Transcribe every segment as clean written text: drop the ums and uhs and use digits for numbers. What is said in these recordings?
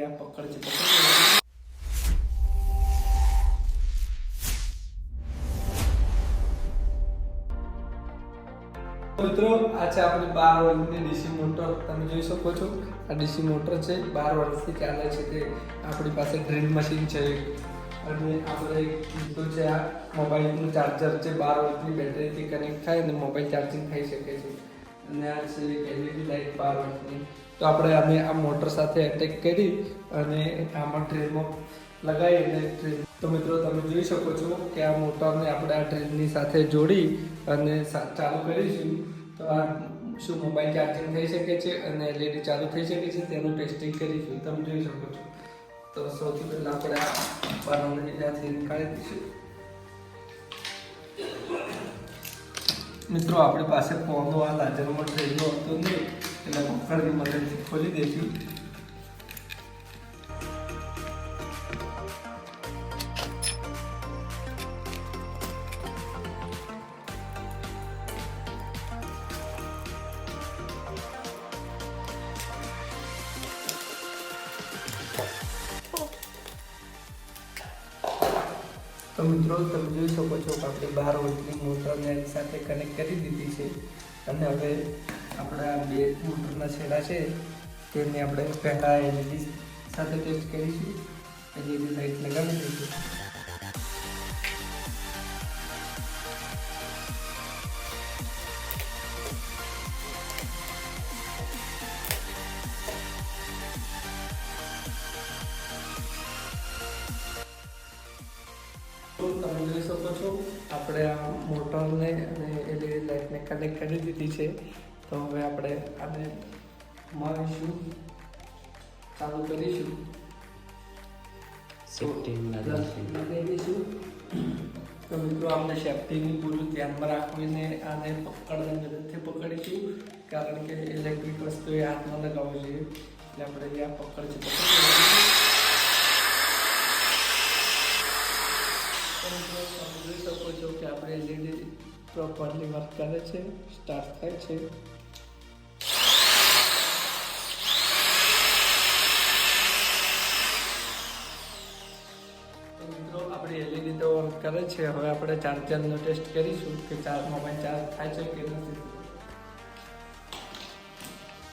આ પકડ છે પકડ મિત્રો આ છે આપણી 12 વોલ્ટની ડીસી મોટર તમે જોઈ શકો છો આ ડીસી મોટર છે 12 વર્ષથી ચાલે છે તે આપણી પાસે ડ્રીલ મશીન છે અને આપણે કીધું છે આ મોબાઈલનું ચાર્જર છે 12 વોલ્ટની બેટરીથી કનેક્ટ થાય અને મોબાઈલ ચાર્જિંગ થઈ શકે છે અને આ છે એલઈડી લાઇટ 12 વોલ્ટની તો આપણે આને આ મોટર સાથે એટેચ કરી અને આમાં ડ્રીલમાં લગાવી અને ડ્રીલ તો મિત્રો તમે જોઈ શકો છો કે આ મોટરને આપણે આ ડ્રીલની સાથે જોડી અને ચાલુ કરીશું તો આ શું મોબાઈલ ચાર્જિંગ થઈ શકે છે અને એલઈડી ચાલુ થઈ શકે છે તેનું ટેસ્ટિંગ કરીશું તમે જોઈ શકો છો તો સૌથી પહેલાં આપણે આ બારણાને ત્યાંથી નીકાળી દઈશું મિત્રો આપણી પાસે પોનો આ લાજરમાં ટ્રેનો હતો નહીં એટલે પકડની મદદથી ખોલી દઈશું તો મિત્રો તમે જોઈ શકો છો કે આપણે 12 વોલ્ટની મોટરને એની સાથે કનેક્ટ કરી દીધી છે અને હવે આપણા બે મોટરના છેડા છે તેને આપણે પહેલાં એલઈડી સાથે ટેસ્ટ કરીશું એલઈડી લાઇટ લગાવી દઈશું તમે જોઈ શકો છો આપણે આ મોટરને અને એલઈડી લાઇટને કનેક્ટ કરી દીધી છે તો હવે આપણે આને મારીશું ચાલુ કરીશું લગાવીશું તો મિત્રો આપણે સેફ્ટીની પૂરું ધ્યાનમાં રાખીને આને પકડની મદદથી પકડીશું કારણ કે ઇલેક્ટ્રિક વસ્તુ એ હાથમાં લગાવવું જોઈએ એટલે આપણે આ પકડ છે તમે જોઈ શકો છો કે આપણે એલઈડી પ્રોપરલી વર્ક કરે છે સ્ટાર્ટ થાય છે તો મિત્રો આપણી એલઈડી તો વર્ક કરે છે હવે આપણે ચાર્જરનો ટેસ્ટ કરીશું કે મોબાઈલ ચાર્જ થાય છે કે નથી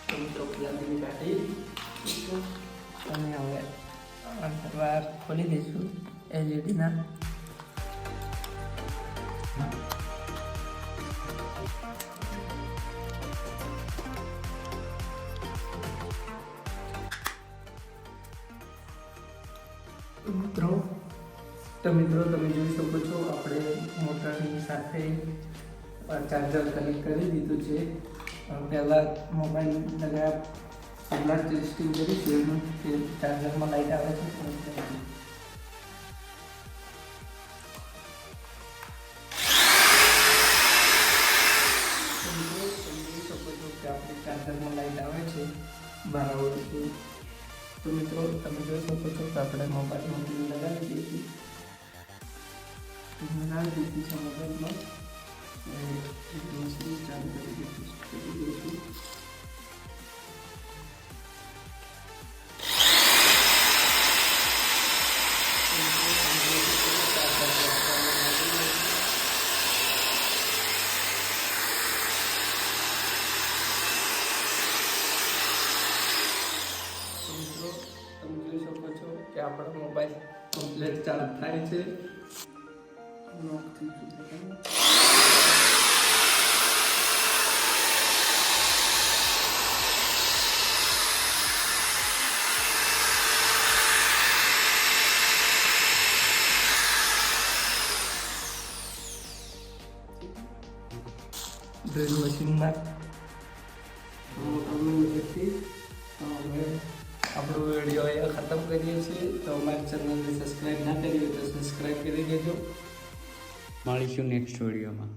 તો મિત્રો પ્લગની કાઢી અને હવે વાયર ખોલી દઈશું એલઈડીના તો મિત્રો તમે જોઈ શકો છો આપણે મોટરની સાથે ચાર્જર કનેક્ટ કરી દીધું છે પહેલાં મોબાઈલ લગાવ્યા પહેલાં ટેસ્ટિંગ કરીશું એનું કે ચાર્જરમાં લાઇટ આવે છે તમે જોઈ શકો છો કે આપણે ચાર્જરમાં લાઇટ આવે છે 12 વોલ્ટની તો મિત્રો તમે જોઈ શકો છો કે આપણે મોબાઈલમાં લગાવી દઈશું લગાવી દીધી છે મોબાઈલમાં ચાલુ કરી દઈશું તમે જોઈ શકો છો કે આપણો મોબાઈલ કમ્પ્લીટ ચાર્જ થાય છે ડ્રીલ મશીનમાં મોટરની મદદથી હવે આપણો વિડીયો અહીંયા ખતમ કરીએ છીએ તો અમારી ચેનલને સબસ્ક્રાઈબ ના કરી હોય તો સબસ્ક્રાઈબ કરી દેજો મળીશું નેક્સ્ટ વિડીયોમાં